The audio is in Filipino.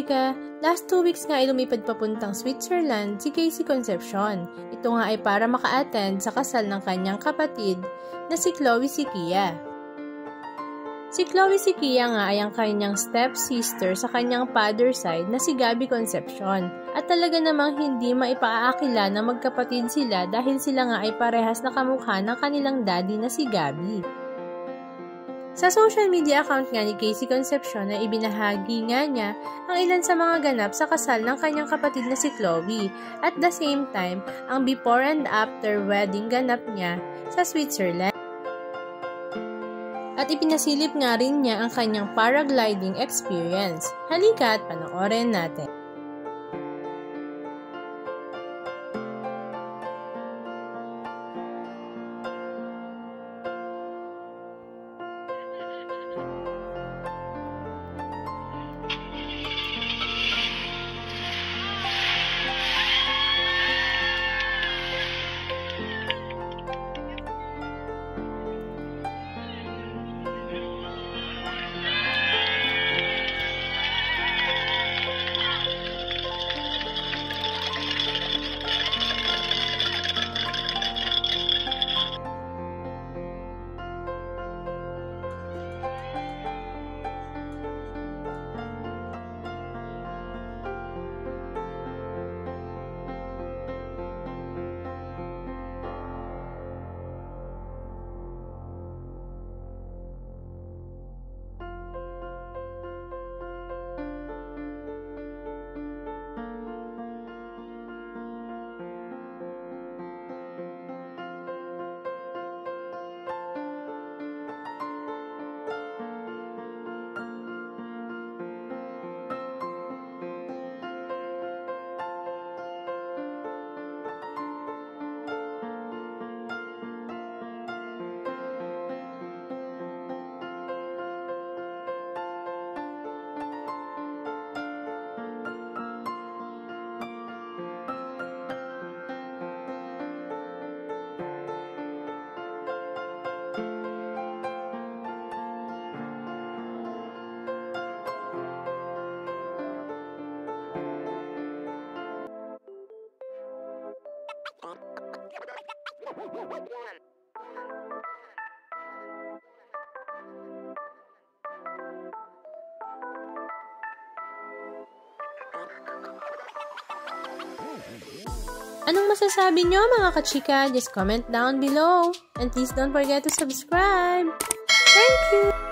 kachika, last 2 weeks nga ay lumipad papuntang Switzerland si Casey Concepcion. Ito nga ay para maka-attend sa kasal ng kanyang kapatid na si Chloe Siquia. Si Chloe Siquia nga ay ang kanyang step-sister sa kanyang father side na si Gabby Concepcion. At talaga namang hindi maipaakila na magkapatid sila dahil sila nga ay parehas na kamukha ng kanilang daddy na si Gabby. Sa social media account nga ni Casey Concepcion ay ibinahagi nga niya ang ilan sa mga ganap sa kasal ng kanyang kapatid na si Chloe. At the same time, ang before and after wedding ganap niya sa Switzerland. At ipinasilip nga rin niya ang kanyang paragliding experience. Halika at panoorin natin. Anong masasabi nyo mga kachika? Just comment down below. And please don't forget to subscribe. Thank you!